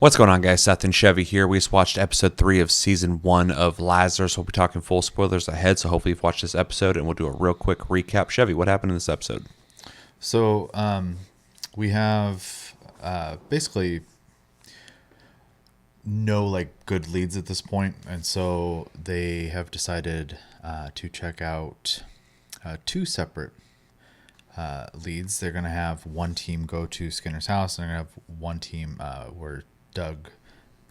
What's going on, guys? Seth and Chevy here. We just watched episode 3 of season 1 of Lazarus. We'll be talking full spoilers ahead, so hopefully you've watched this episode, and we'll do a real quick recap. Chevy, what happened in this episode? So we have basically no good leads at this point, and so they have decided to check out two separate leads. They're going to have one team go to Skinner's house, and they're going to have one team where Doug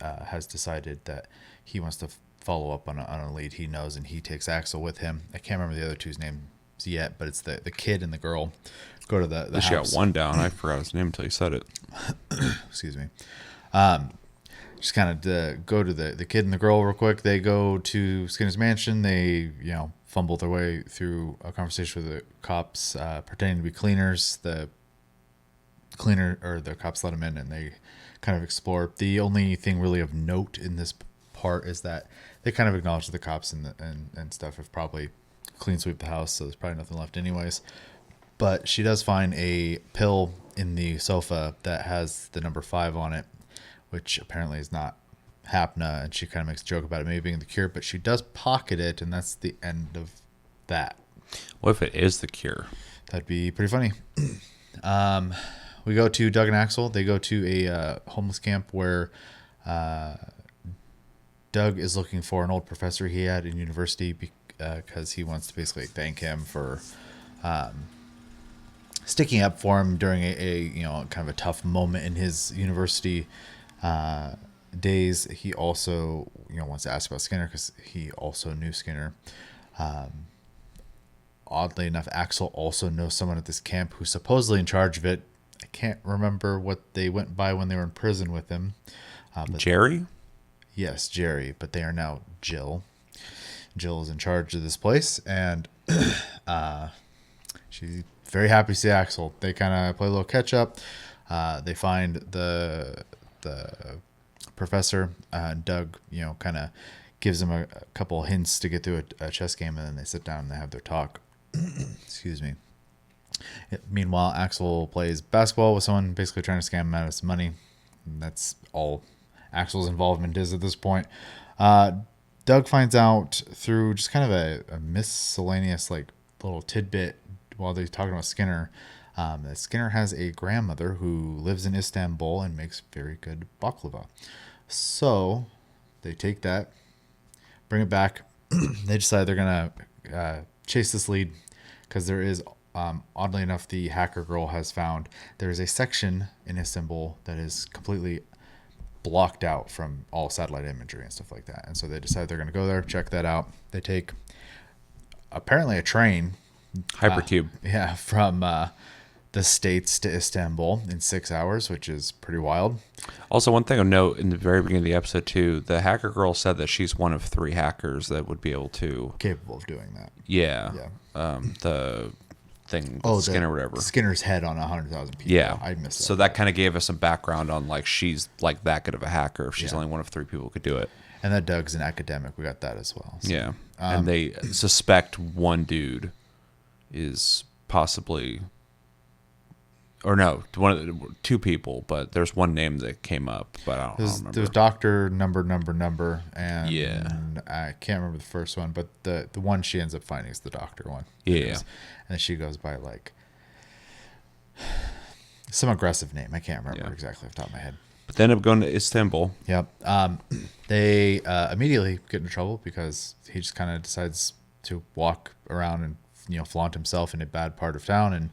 has decided that he wants to follow up on a lead he knows, and he takes Axel with him. I can't remember the other two's names yet, but it's the kid and the girl go to the She got house. one down. I forgot his name until you said it. Excuse me. Just kind of go to the kid and the girl real quick. They go to Skinner's mansion. They fumble their way through a conversation with the cops, pretending to be cleaners. The cops let them in, and they kind of explore. The only thing really of note in this part is that they kind of acknowledge that the cops and stuff have probably clean sweep the house, so there's probably nothing left anyways. But she does find a pill in the sofa that has the number 5 on it, which apparently is not Hapna, and she kind of makes a joke about it maybe being the cure, but she does pocket it, and that's the end of that. What if it is the cure? That'd be pretty funny. We go to Doug and Axel. They go to a homeless camp where Doug is looking for an old professor he had in university because he wants to basically thank him for sticking up for him during a kind of a tough moment in his university days. He also wants to ask about Skinner because he also knew Skinner. Oddly enough, Axel also knows someone at this camp who's supposedly in charge of it. I can't remember what they went by when they were in prison with him. Jerry? Yes, Jerry, but they are now Jill. Jill is in charge of this place, and she's very happy to see Axel. They kind of play a little catch up. They find the professor. Doug, kind of gives him a couple hints to get through a chess game, and then they sit down and they have their talk. Excuse me. Meanwhile, Axel plays basketball with someone, basically trying to scam him out of some money. And that's all Axel's involvement is at this point. Doug finds out through just kind of a miscellaneous little tidbit while they're talking about Skinner, that Skinner has a grandmother who lives in Istanbul and makes very good baklava. So they take that, bring it back. They decide they're going to chase this lead because there is, oddly enough, the hacker girl has found there is a section in Istanbul that is completely blocked out from all satellite imagery and stuff like that. And so they decide they're going to go there, check that out. They take apparently a train. Hypercube. From the States to Istanbul in 6 hours, which is pretty wild. Also, one thing of note in the very beginning of the episode, too, the hacker girl said that she's one of 3 hackers that would be able to... Capable of doing that. Yeah. The thing, Skinner or whatever. Skinner's head on 100,000 people. Yeah. I missed that. So that kind of gave us some background on, she's, that good of a hacker if she's only one of 3 people who could do it. And that Doug's an academic. We got that as well. So. Yeah. And they suspect one dude is possibly... Or no, 2 people, but there's one name that came up, but I don't remember. There's Doctor number, and yeah, I can't remember the first one, but the one she ends up finding is the Doctor one. Yeah. And then she goes by some aggressive name. I can't remember exactly off the top of my head. But they end up going to Istanbul. Yep. They immediately get into trouble because he just kind of decides to walk around and flaunt himself in a bad part of town, and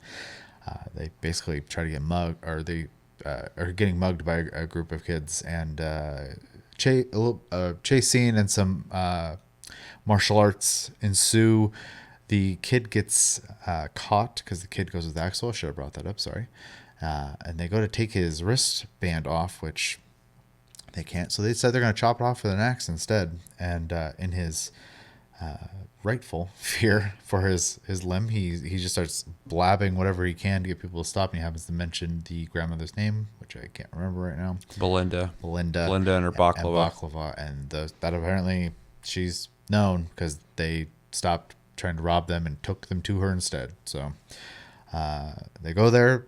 they basically try to get mugged, or they are getting mugged by a group of kids, and chase scene and some martial arts ensue. The kid gets caught because the kid goes with Axel. I should have brought that up, sorry. And they go to take his wristband off, which they can't. So they decide they're going to chop it off with an axe instead. And in his rightful fear for his limb, he just starts blabbing whatever he can to get people to stop, and he happens to mention the grandmother's name, which I can't remember right now. Belinda and her baklava. And that apparently she's known because they stopped trying to rob them and took them to her instead. So They go there.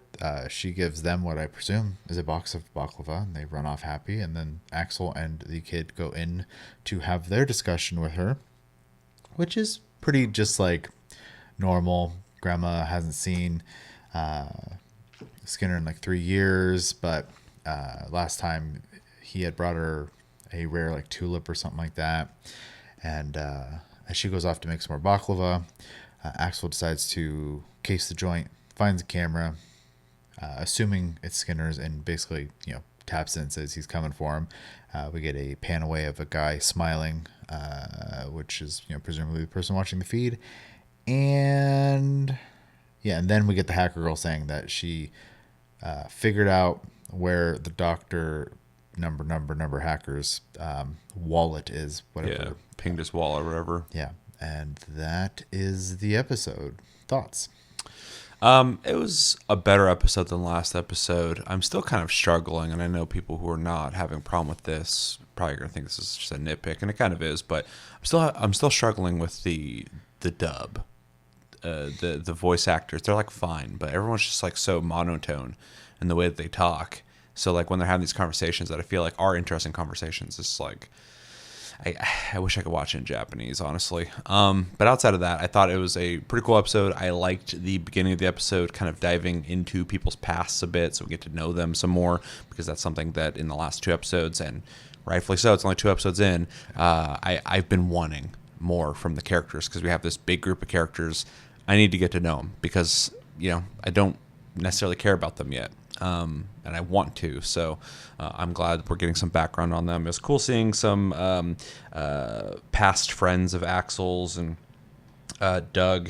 She gives them what I presume is a box of baklava, and they run off happy. And then Axel and the kid go in to have their discussion with her, which is pretty just like normal. Grandma hasn't seen Skinner in like 3 years, but last time he had brought her a rare like tulip or something like that. And as she goes off to make some more baklava, Axel decides to case the joint, finds a camera, assuming it's Skinner's, and basically, taps in and says he's coming for him. We get a pan away of a guy smiling, which is, presumably the person watching the feed. And and then we get the hacker girl saying that she figured out where the doctor number hackers wallet is, whatever. Yeah, pinged his wall or whatever. Yeah, and that is the episode. Thoughts? It was a better episode than last episode. I'm still kind of struggling, and I know people who are not having a problem with this probably gonna think this is just a nitpick, and it kind of is. But I'm still struggling with the dub, the voice actors. They're like fine, but everyone's just like so monotone in the way that they talk. So like when they're having these conversations that I feel like are interesting conversations, it's like I wish I could watch it in Japanese, honestly. But outside of that, I thought it was a pretty cool episode. I liked the beginning of the episode, kind of diving into people's pasts a bit so we get to know them some more, because that's something that in the last 2 episodes, and rightfully so, it's only 2 episodes in, I've been wanting more from the characters, because we have this big group of characters. I need to get to know them because, I don't necessarily care about them yet. And I want to, so I'm glad we're getting some background on them. It was cool seeing some past friends of Axel's and Doug,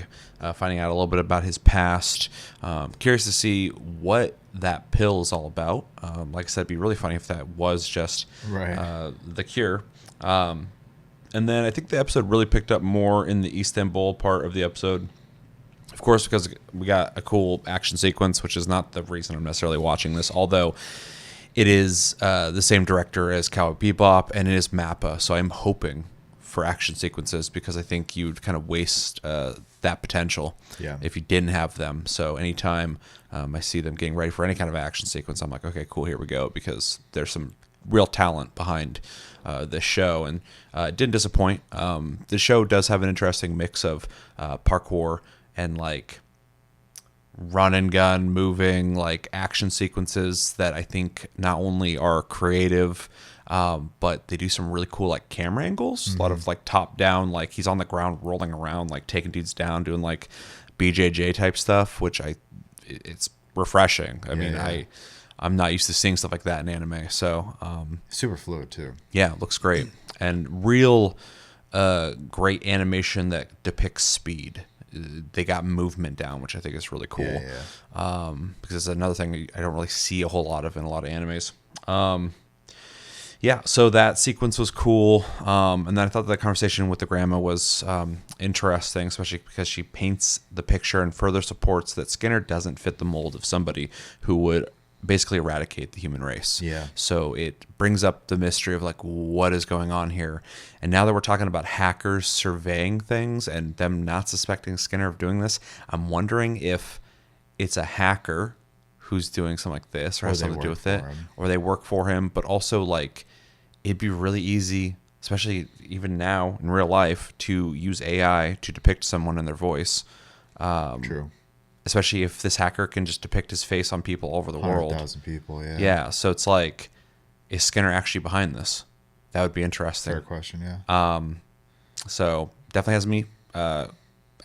finding out a little bit about his past. Curious to see what that pill is all about. Like I said, it'd be really funny if that was just the cure. And then I think the episode really picked up more in the Istanbul part of the episode. Of course, because we got a cool action sequence, which is not the reason I'm necessarily watching this, although it is the same director as Cowboy Bebop, and it is Mappa, so I'm hoping for action sequences, because I think you'd kind of waste that potential if you didn't have them. So anytime I see them getting ready for any kind of action sequence, I'm like, okay, cool, here we go, because there's some real talent behind this show, and it didn't disappoint. The show does have an interesting mix of parkour and like run and gun moving like action sequences that I think not only are creative, but they do some really cool like camera angles. A lot of like top down, like he's on the ground rolling around, like taking dudes down, doing like BJJ type stuff, which it's refreshing. I mean, I'm not used to seeing stuff like that in anime. So super fluid too. Yeah, it looks great, and real great animation that depicts speed. They got movement down, which I think is really cool. Because it's another thing I don't really see a whole lot of in a lot of animes. So that sequence was cool. And then I thought that conversation with the grandma was interesting, especially because she paints the picture and further supports that Skinner doesn't fit the mold of somebody who would basically eradicate the human race. So it brings up the mystery of like what is going on here. And now that we're talking about hackers surveying things and them not suspecting Skinner of doing this, I'm wondering if it's a hacker who's doing something like this, or has something to do with it, or they work for him. But also, like, it'd be really easy, especially even now in real life, to use AI to depict someone in their voice. True. Especially if this hacker can just depict his face on people all over the world. 100,000 people, Yeah, so it's like, is Skinner actually behind this? That would be interesting. Fair question, yeah. So definitely has me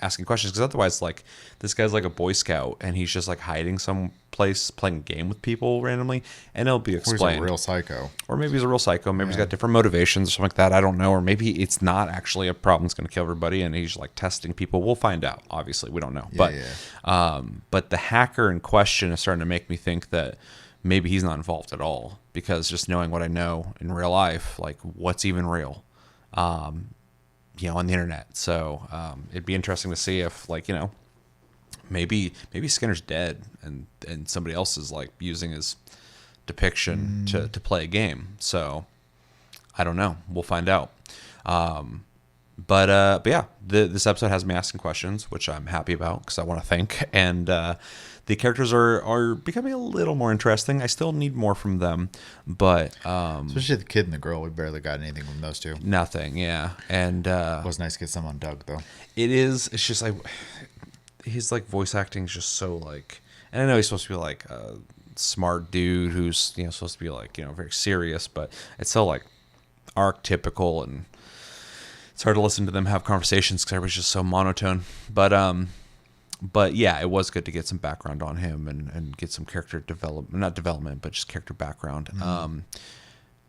asking questions, because otherwise, like, this guy's like a Boy Scout, and he's just like hiding someplace playing a game with people randomly, and it'll be explained. Or he's a real psycho. Or maybe he's a real psycho. Maybe he's got different motivations or something like that. I don't know. Or maybe it's not actually a problem that's going to kill everybody, and he's like testing people. We'll find out. Obviously, we don't know. But the hacker in question is starting to make me think that maybe he's not involved at all, because just knowing what I know in real life, like what's even real, on the internet. So it'd be interesting to see if, like, maybe Skinner's dead and somebody else is like using his depiction to play a game. So I don't know. We'll find out. But yeah, this episode has me asking questions, which I'm happy about because I want to think. And the characters are becoming a little more interesting. I still need more from them, but Especially the kid and the girl. We barely got anything from those two. nothing. Yeah, and It was nice to get some on Doug though. it is. It's just like his like voice acting is just so like. And I know he's supposed to be like a smart dude who's supposed to be like very serious, but it's so like archetypical, and it's hard to listen to them have conversations because everybody's just so monotone. But yeah, it was good to get some background on him and get some character development, not development, but just character background. And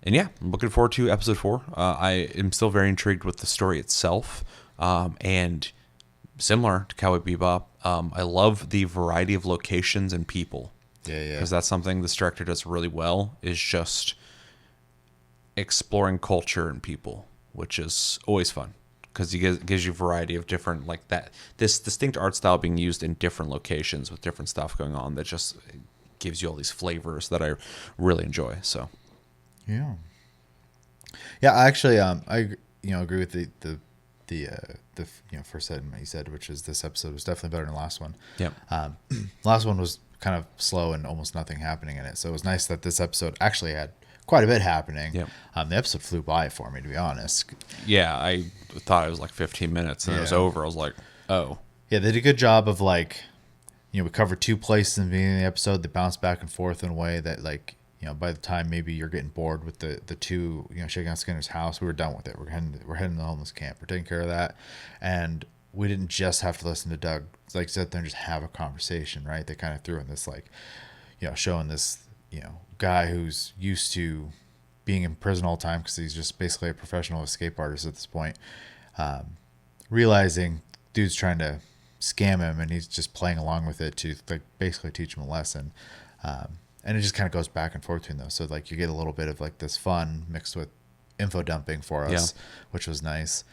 yeah, I'm looking forward to episode 4. I am still very intrigued with the story itself. And similar to Cowboy Bebop, I love the variety of locations and people. Yeah. Because that's something this director does really well, is just exploring culture and people, which is always fun. Because he gives you a variety of different, like that, this distinct art style being used in different locations with different stuff going on that just gives you all these flavors that I really enjoy. So, Yeah. I actually I agree with the first segment you said, which is this episode was definitely better than the last one. Yep. Last one was kind of slow and almost nothing happening in it, so it was nice that this episode actually had quite a bit happening. Yep. The episode flew by for me, to be honest. Yeah, I thought it was like 15 minutes and it was Yeah. over. I was like, oh. Yeah, they did a good job of like, we covered 2 places in the beginning of the episode. They bounced back and forth in a way that like, by the time maybe you're getting bored with the 2, shaking out Skinner's house, we were done with it. We're heading to the homeless camp. We're taking care of that, and we didn't just have to listen to Doug like sit there and just have a conversation, right? They kind of threw in this like, showing this guy who's used to being in prison all the time because he's just basically a professional escape artist at this point, realizing dude's trying to scam him and he's just playing along with it to like basically teach him a lesson. And it just kind of goes back and forth between those. So like you get a little bit of like this fun mixed with info dumping for us, which was nice.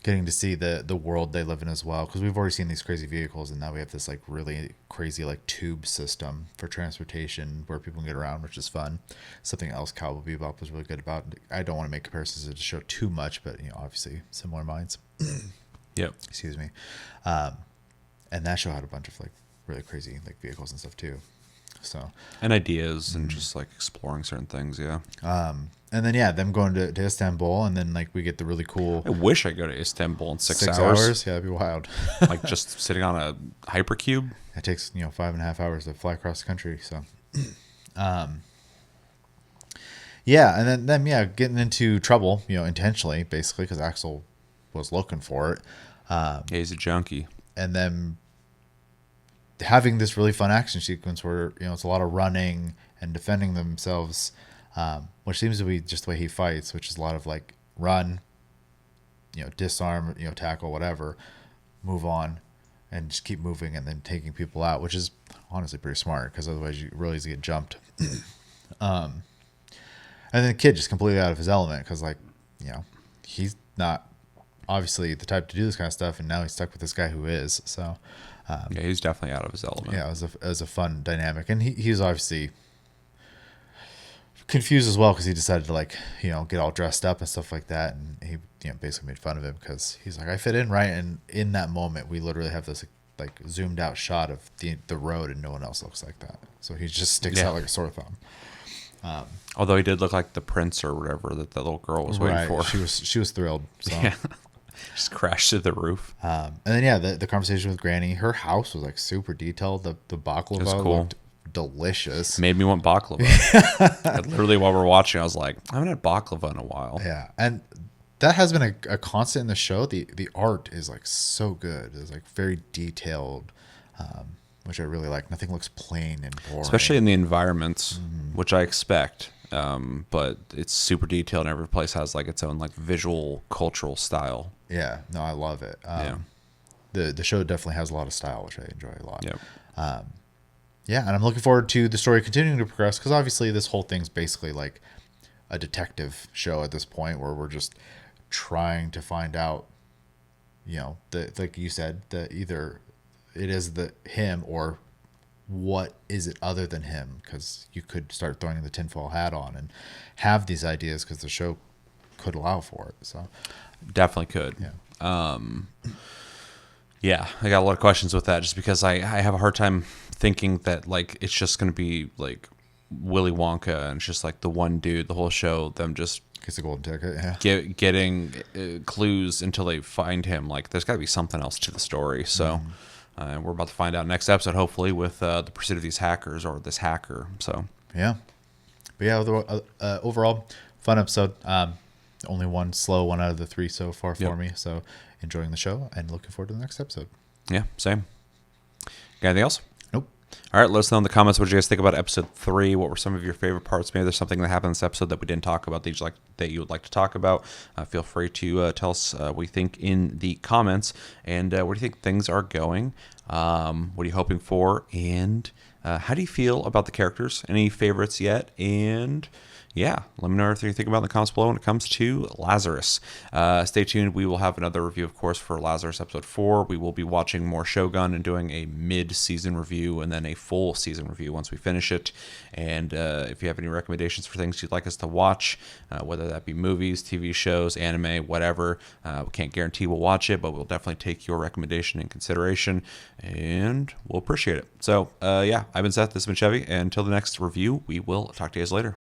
Getting to see the world they live in as well, because we've already seen these crazy vehicles, and now we have this like really crazy like tube system for transportation where people can get around, which is fun. Something else Cowboy Bebop was really good about. I don't want to make comparisons to the show too much, but obviously similar minds. Yep. Excuse me. And that show had a bunch of like really crazy like vehicles and stuff too. So And ideas and just like exploring certain things. Yeah. and then them going to Istanbul, and then like we get the really cool I wish I could go to Istanbul in 6 6 hours. hours. Yeah, that'd be wild. Like just sitting on a hypercube. It takes 5.5 hours to fly across the country. So, and then getting into trouble, intentionally, basically, because Axel was looking for it, Yeah, he's a junkie. and then having this really fun action sequence where it's a lot of running and defending themselves, which seems to be just the way he fights, which is a lot of like run, disarm, tackle, whatever, move on, and just keep moving and then taking people out, which is honestly pretty smart because otherwise you really get jumped. And then the kid just completely out of his element because like he's not obviously the type to do this kind of stuff, and now he's stuck with this guy who is. So Yeah, he's definitely out of his element. yeah, it was a fun dynamic, and he's obviously confused as well because he decided to like get all dressed up and stuff like that, and he basically made fun of him because he's like, I fit in right, and in that moment we literally have this like zoomed out shot of the road, and no one else looks like that, so he just sticks out like a sore thumb. Although he did look like the prince or whatever that the little girl was waiting for. She was thrilled. So. Yeah. Just crashed through the roof. And then the conversation with Granny, her house was like super detailed. The baklava cool. looked delicious. Made me want baklava. Literally while we're watching, I was like, I haven't had baklava in a while. Yeah, and that has been a constant in the show. The art is like so good. It's like very detailed, which I really like. Nothing looks plain and boring. Especially in the environments, which I expect. But it's super detailed, and every place has like its own like visual cultural style. Yeah, no, I love it. The show definitely has a lot of style, which I enjoy a lot. Yep. Yeah, and I'm looking forward to the story continuing to progress because obviously this whole thing's basically like a detective show at this point where we're just trying to find out, like you said, that either it is him or what is it other than him, because you could start throwing the tinfoil hat on and have these ideas because the show could allow for it. So Definitely could. Yeah. Yeah, I got a lot of questions with that just because I have a hard time thinking that like it's just going to be like Willy Wonka and it's just like the one dude the whole show, them just Gets a golden ticket. Yeah. getting clues until they find him. Like there's got to be something else to the story. So we're about to find out next episode, hopefully, with the pursuit of these hackers or this hacker. So Yeah. But yeah, overall, fun episode. Only one slow one out of the three so far for me. So enjoying the show and looking forward to the next episode. yeah, same. Got anything else? Nope. All right, let us know in the comments what did you guys think about episode 3. What were some of your favorite parts? Maybe there's something that happened in this episode that we didn't talk about that you would like to talk about. Feel free to tell us what you think in the comments, and where do you think things are going? What are you hoping for? And how do you feel about the characters? Any favorites yet? And yeah, let me know everything you think about in the comments below when it comes to Lazarus. Stay tuned. We will have another review, of course, for Lazarus episode 4. We will be watching more Shogun and doing a mid-season review and then a full season review once we finish it. And if you have any recommendations for things you'd like us to watch, whether that be movies, TV shows, anime, whatever, we can't guarantee we'll watch it, but we'll definitely take your recommendation in consideration, and we'll appreciate it. So, yeah, I've been Seth. This has been Chevy. And until the next review, we will talk to you guys later.